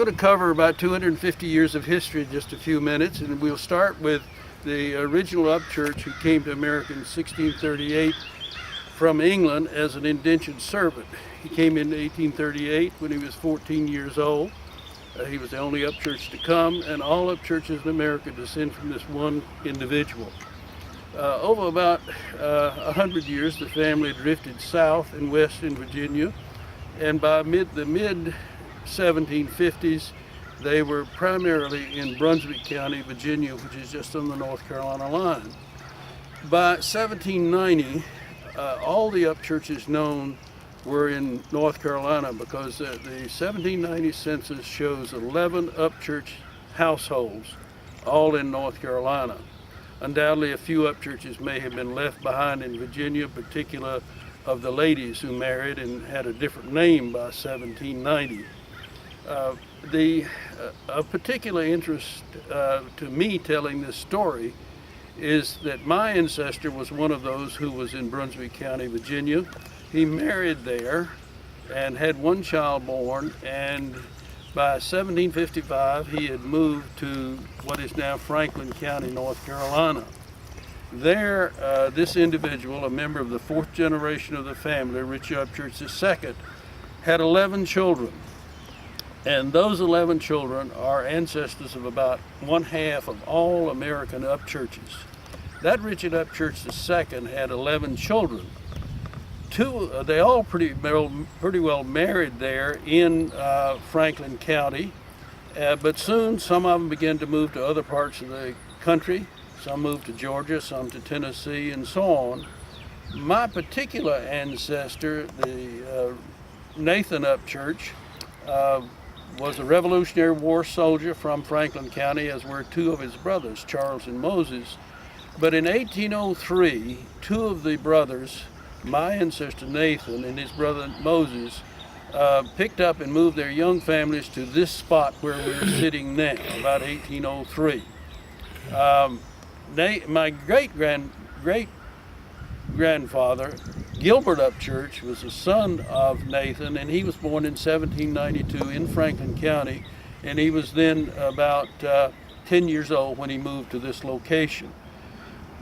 going to cover about 250 years of history in just a few minutes, and we'll start with the original Upchurch who came to America in 1638 from England as an indentured servant. He came in 1838 when he was 14 years old. He was the only Upchurch to come, and all Upchurches in America descend from this one individual. Over about 100 years, the family drifted south and west in Virginia, and by the mid-1750s, they were primarily in Brunswick County, Virginia, which is just on the North Carolina line. By 1790, all the Upchurches known were in North Carolina because the 1790 census shows 11 Upchurch households, all in North Carolina. Undoubtedly, a few Upchurches may have been left behind in Virginia, particularly of the ladies who married and had a different name by 1790. Of particular interest to me telling this story is that my ancestor was one of those who was in Brunswick County, Virginia. He married there and had one child born, and by 1755 he had moved to what is now Franklin County, North Carolina. There, this individual, a member of the fourth generation of the family, Richard Upchurch II, had 11 children. And those 11 children are ancestors of about one half of all American Upchurches. That Richard Upchurch II had 11 children. They all pretty well married there in Franklin County, but soon some of them began to move to other parts of the country. Some moved to Georgia, some to Tennessee, and so on. My particular ancestor, the Nathan Upchurch, was a Revolutionary War soldier from Franklin County, as were two of his brothers, Charles and Moses. But in 1803, two of the brothers, my ancestor Nathan and his brother Moses, picked up and moved their young families to this spot where we're sitting now, about 1803. My great-grandfather, Gilbert Upchurch, was the son of Nathan, and he was born in 1792 in Franklin County, and he was then about 10 years old when he moved to this location.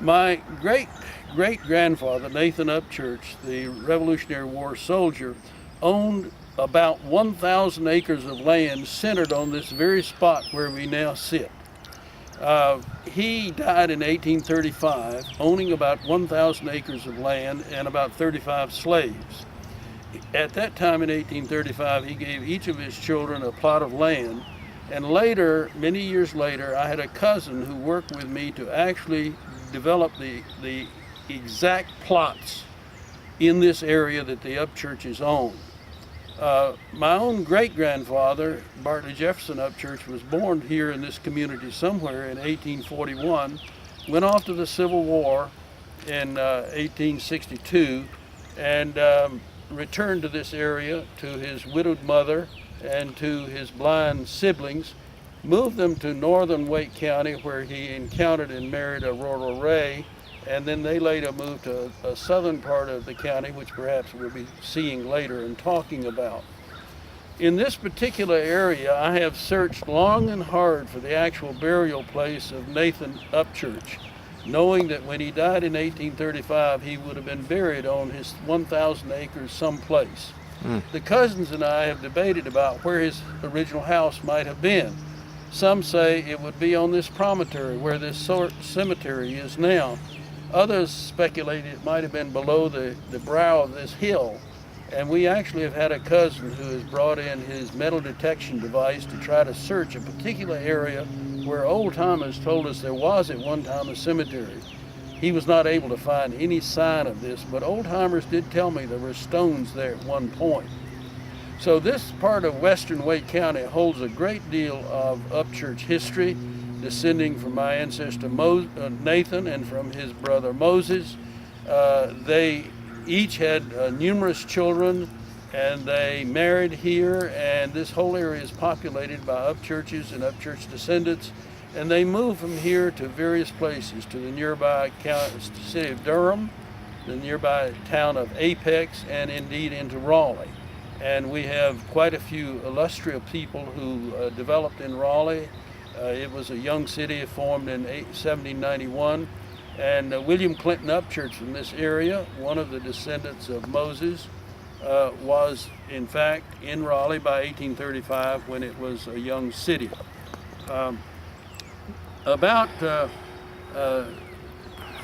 My great-grandfather, Nathan Upchurch, the Revolutionary War soldier, owned about 1,000 acres of land centered on this very spot where we now sit. He died in 1835, owning about 1,000 acres of land and about 35 slaves. At that time in 1835, he gave each of his children a plot of land, and later, many years later, I had a cousin who worked with me to actually develop the exact plots in this area that the Upchurches own. My own great-grandfather, Bartley Jefferson Upchurch, was born here in this community somewhere in 1841, went off to the Civil War in 1862, and returned to this area to his widowed mother and to his blind siblings, moved them to northern Wake County, where he encountered and married Aurora Ray, and then they later moved to a southern part of the county, which perhaps we'll be seeing later and talking about. In this particular area, I have searched long and hard for the actual burial place of Nathan Upchurch, knowing that when he died in 1835, he would have been buried on his 1,000 acres someplace. The cousins and I have debated about where his original house might have been. Some say it would be on this promontory where this cemetery is now. Others speculate it might have been below the brow of this hill. And we actually have had a cousin who has brought in his metal detection device to try to search a particular area where old-timers told us there was at one time a cemetery. He was not able to find any sign of this, but old-timers did tell me there were stones there at one point. So this part of western Wake County holds a great deal of Upchurch history, descending from my ancestor Nathan and from his brother Moses. They each had numerous children, and they married here, and this whole area is populated by Upchurches and Upchurch descendants, and they moved from here to various places, to the nearby city of Durham, the nearby town of Apex, and indeed into Raleigh. and we have quite a few illustrious people who developed in Raleigh. It was a young city formed in 1791, and William Clinton Upchurch from this area, one of the descendants of Moses, was in fact in Raleigh by 1835 when it was a young city. About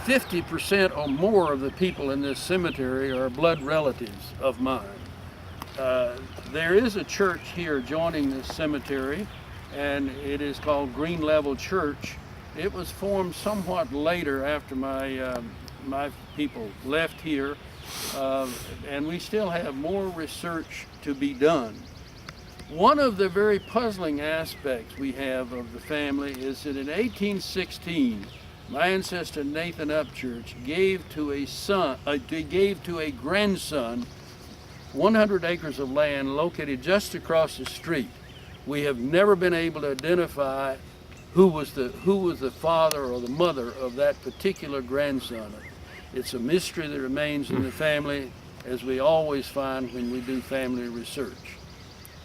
50% or more of the people in this cemetery are blood relatives of mine. There is a church here adjoining this cemetery, and it is called Green Level Church. It was formed somewhat later after my people left here, and we still have more research to be done. One of the very puzzling aspects we have of the family is that in 1816, my ancestor Nathan Upchurch gave to a grandson 100 acres of land located just across the street. We have never been able to identify who was the father or the mother of that particular grandson. It's a mystery that remains in the family, as we always find when we do family research.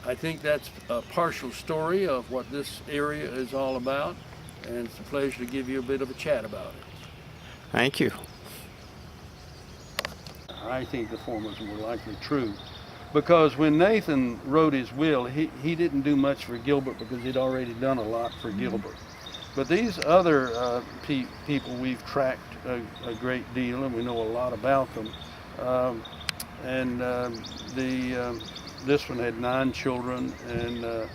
I think that's a partial story of what this area is all about, and it's a pleasure to give you a bit of a chat about it. Thank you. I think the former is more likely true, because when Nathan wrote his will, he didn't do much for Gilbert because he'd already done a lot for Gilbert. But these other people we've tracked a great deal, and we know a lot about them. This one had 9 children, and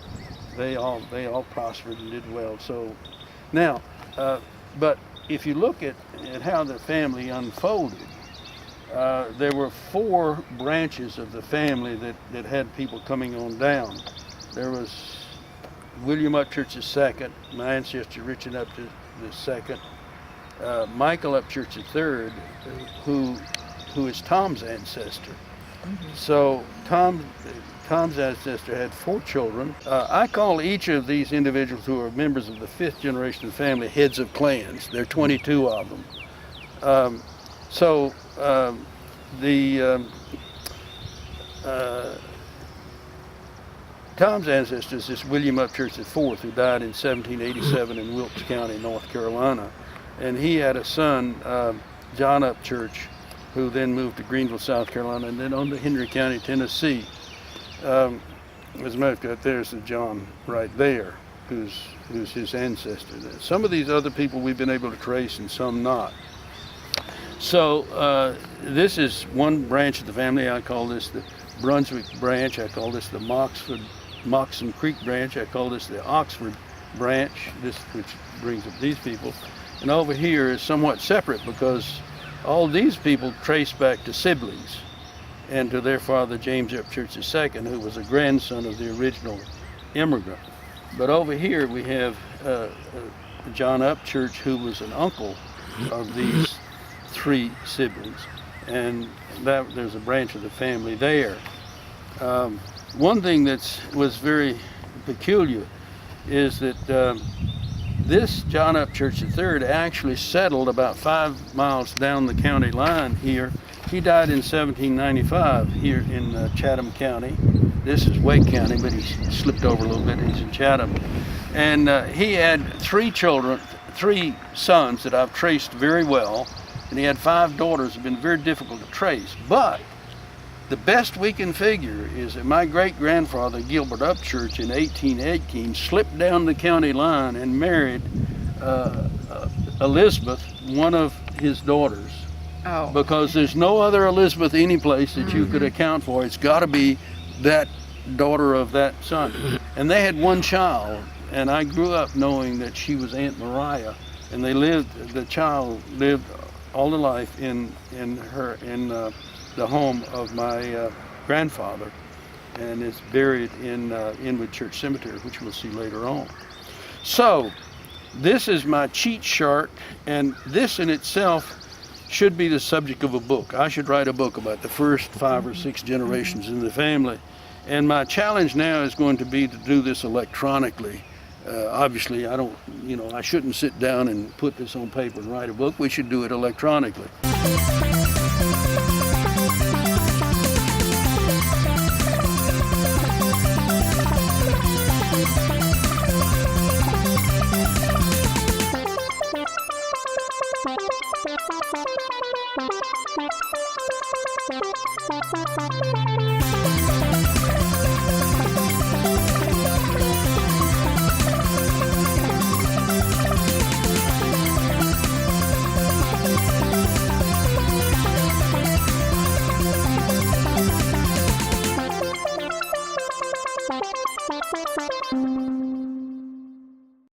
they all prospered and did well. So now, but if you look at how the family unfolded, there were 4 branches of the family that had people coming on down. There was William Upchurch II, my ancestor Richard Upchurch II, Michael Upchurch III, who is Tom's ancestor. Mm-hmm. So Tom's ancestor had 4 children. I call each of these individuals who are members of the 5th generation of the family heads of clans. There are 22 of them. Tom's ancestors is William Upchurch IV, who died in 1787 in Wilkes County, North Carolina. And he had a son, John Upchurch, who then moved to Greenville, South Carolina, and then on to Henry County, Tennessee. As a matter of fact, there's the John right there, who's his ancestor. Some of these other people we've been able to trace and some not. So this is one branch of the family. I call this the Brunswick branch. I call this the Moxon Creek branch. I call this the Oxford branch, which brings up these people. And over here is somewhat separate because all these people trace back to siblings and to their father, James Upchurch II, who was a grandson of the original immigrant. But over here we have John Upchurch, who was an uncle of these 3 siblings, and there's a branch of the family there. One thing that was very peculiar is that this John Upchurch III actually settled about 5 miles down the county line here. He died in 1795 here in Chatham County. This is Wake County, but he slipped over a little bit. He's in Chatham. And he had 3 children, 3 sons that I've traced very well, and he had 5 daughters that have been very difficult to trace. But the best we can figure is that my great-grandfather, Gilbert Upchurch, in 1818, slipped down the county line and married Elizabeth, one of his daughters. Oh. Because there's no other Elizabeth any place that you could account for. It's got to be that daughter of that son. And they had 1 child, and I grew up knowing that she was Aunt Mariah, and the child lived all the life in the home of my grandfather, and is buried in Inwood Church Cemetery, which we'll see later on. So this is my cheat chart, and this in itself should be the subject of a book. I should write a book about the first 5 or 6 generations in the family, and my challenge now is going to be to do this electronically. Obviously, I shouldn't sit down and put this on paper and write a book. We should do it electronically.